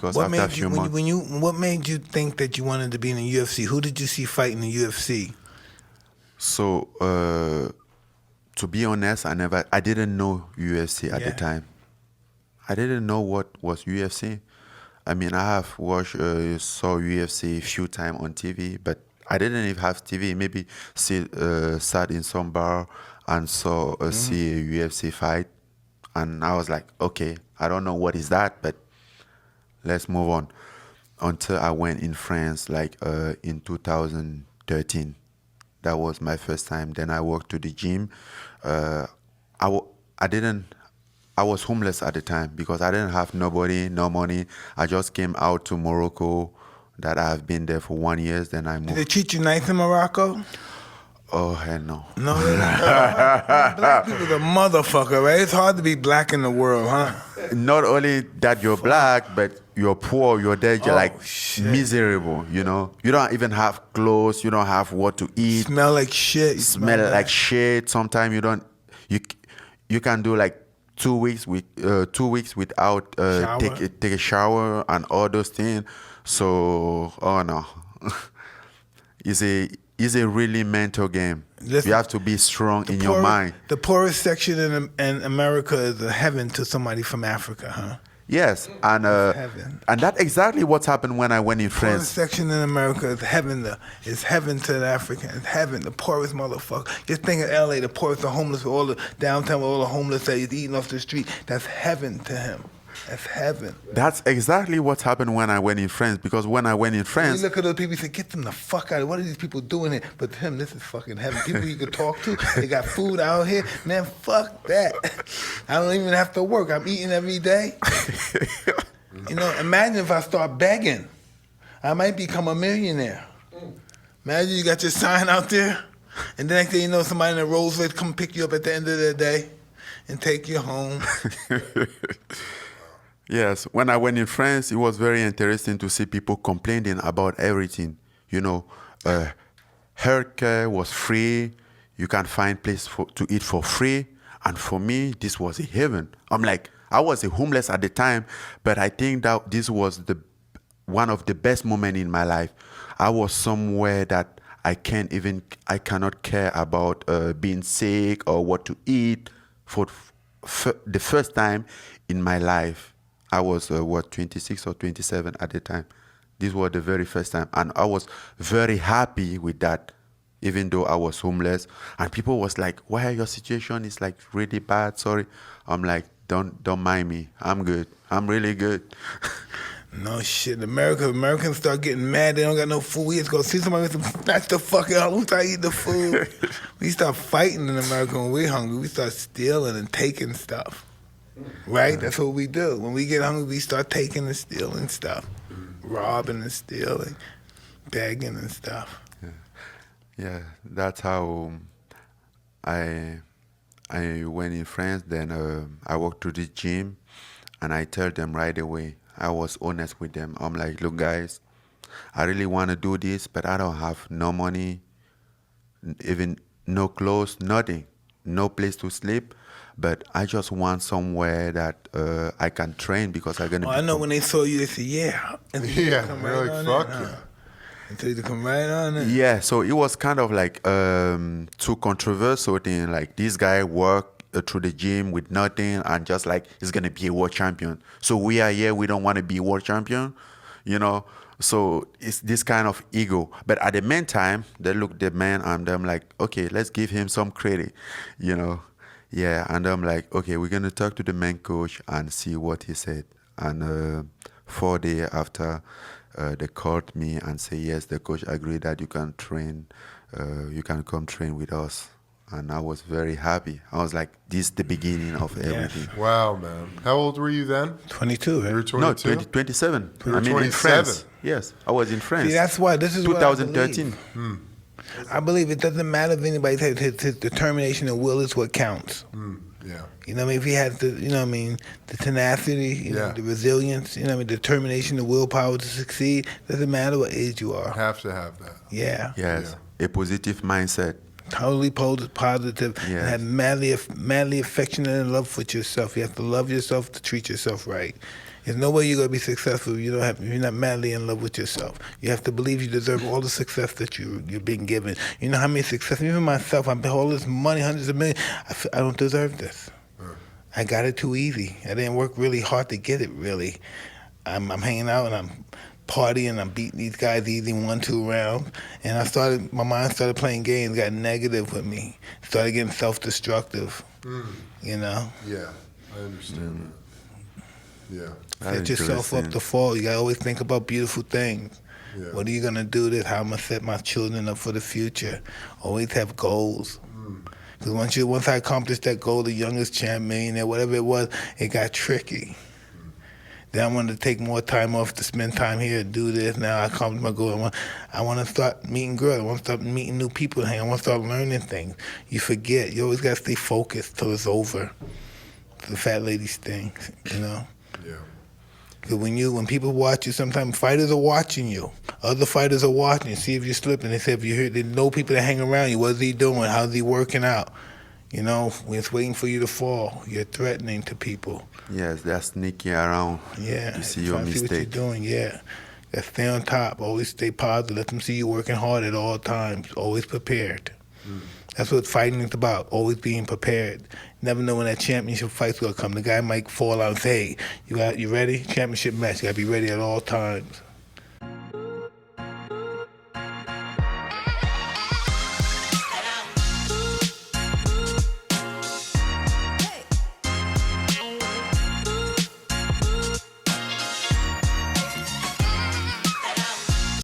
Because What after a made few you months, what made you think that you wanted to be in the UFC? Who did you see fight in the UFC? so to be honest, I didn't know UFC at the Yeah. time. I didn't know what was UFC. I mean, I have saw UFC a few times on TV, but I didn't even have TV. Maybe sat in some bar and saw see a UFC fight, and I was like, okay, I don't know what is that, but let's move on. Until I went in France, like in 2013. That was my first time. Then I walked to the gym. I didn't. I was homeless at the time because I didn't have nobody, no money. I just came out to Morocco. That I've been there for 1 year. Then I Did they moved. treat you nice in Morocco? Oh hell no. No, they don't. Black people's a motherfucker, right? It's hard to be black in the world, huh? Not only that you're black, but you're poor. You're there. You're like shit. miserable. You know. You don't even have clothes. You don't have what to eat. Smell like shit. You Smell bad. like shit. Sometimes you don't. You can do like 2 weeks without take a shower and all those things. So oh no, it's a really mental game. Listen, you have to be strong in your mind. The poorest section in America is a heaven to somebody from Africa, huh? Yes, and heaven. And that's exactly what happened when I went in The France. poorest section in America is heaven. It's heaven to the African. It's heaven. The poorest motherfucker. Just think of L.A. The poorest, the homeless, all the downtown, with all the homeless that is eating off the street. That's heaven to him. That's heaven. That's exactly what happened when I went in France. Because when I went in France, you look at those people, you say, "Get them the fuck out of here. What are these people doing here?" But to him, this is fucking heaven. People you can talk to. They got food out here. Man, fuck that. I don't even have to work. I'm eating every day. You know, imagine if I start begging. I might become a millionaire. Imagine you got your sign out there, and the next thing you know, somebody in a Rolls Royce come pick you up at the end of the day and take you home. Yes, when I went in France, it was very interesting to see people complaining about everything. You know, healthcare was free. You can find place to eat for free. And for me, this was a heaven. I'm like, I was a homeless at the time, but I think that this was one of the best moments in my life. I was somewhere that I cannot care about being sick or what to eat. For the first time in my life, I was 26 or 27 at the time. This was the very first time, and I was very happy with that. Even though I was homeless, and people was like, "Why your situation is like really bad?" Sorry, I'm like, "Don't mind me. I'm good. I'm really good." No shit. Americans start getting mad. They don't got no food. We just go see somebody with some snatch the fuck out. We start eating the food. We start fighting in America when we're hungry. We start stealing and taking stuff. Right? That's what we do. When we get hungry, we start taking and stealing stuff. Robbing and stealing. Begging and stuff. Yeah, that's how I went in France. Then I walked to the gym, and I told them right away. I was honest with them. I'm like, "Look, guys, I really want to do this, but I don't have no money, even no clothes, nothing, no place to sleep. But I just want somewhere that I can train because I'm gonna." I know when they saw you, they said, "Yeah." Yeah, they're like, "Fuck yeah." Until you come right on it. Yeah, so it was kind of like too controversial thing. Like this guy worked through the gym with nothing and just like he's gonna be a world champion. So we are here, we don't want to be world champion, you know. So it's this kind of ego. But at the meantime, they look the man and I'm like, okay, let's give him some credit, you know. Yeah, and I'm like, okay, we're gonna talk to the main coach and see what he said. And 4 days after. They called me and say, yes, the coach agreed that you can train, you can come train with us. And I was very happy. I was like, this is the beginning of everything. Wow, man. How old were you then? 22, right? You were 22? No, 27. You were I mean, 27. in France. Yes, I was in France. See, that's why this is 2013. I believe it doesn't matter if anybody says his determination and will is what counts. Yeah. You know what I mean? If he has the, you know what I mean, the tenacity, you know, the resilience, you know what I mean, determination, the willpower to succeed, doesn't matter what age you are. Have to have that. Yeah. Yes, a positive mindset. Totally positive. Yes. And have madly affectionate and love for yourself. You have to love yourself to treat yourself right. There's no way you're gonna be successful if you're not madly in love with yourself. You have to believe you deserve all the success that you're being given. You know how many success, even myself, I've been all this money, hundreds of millions. I don't deserve this. I got it too easy. I didn't work really hard to get it. Really, I'm hanging out and I'm partying. I'm beating these guys easy 1-2 rounds, and my mind started playing games. Got negative with me. Started getting self-destructive. You know. Yeah, I understand that. Yeah. Set yourself up to fall. You gotta always think about beautiful things. Yeah. What are you gonna do this? How I'm gonna set my children up for the future? Always have goals. Because once I accomplished that goal, the youngest champ, millionaire, whatever it was, it got tricky. Then I wanted to take more time off to spend time here and do this. Now I accomplished my goal. I want to start meeting girls. I want to start meeting new people. I want to start learning things. You forget. You always got to stay focused till it's over. The fat ladies thing, you know? Yeah. Because when people watch you, sometimes fighters are watching you. Other fighters are watching you, see if you're slipping. They say if you hear, they know people that hang around you. What's he doing? How's he working out? You know, when it's waiting for you to fall, you're threatening to people. Yes, they're sneaking around to see your See what you're mistake. doing, yeah. Gotta stay on top. Always stay positive. Let them see you working hard at all times. Always prepared. That's what fighting is about, always being prepared. Never know when that championship fight's gonna come. The guy might fall out and say, hey, you ready? Championship match, you gotta be ready at all times.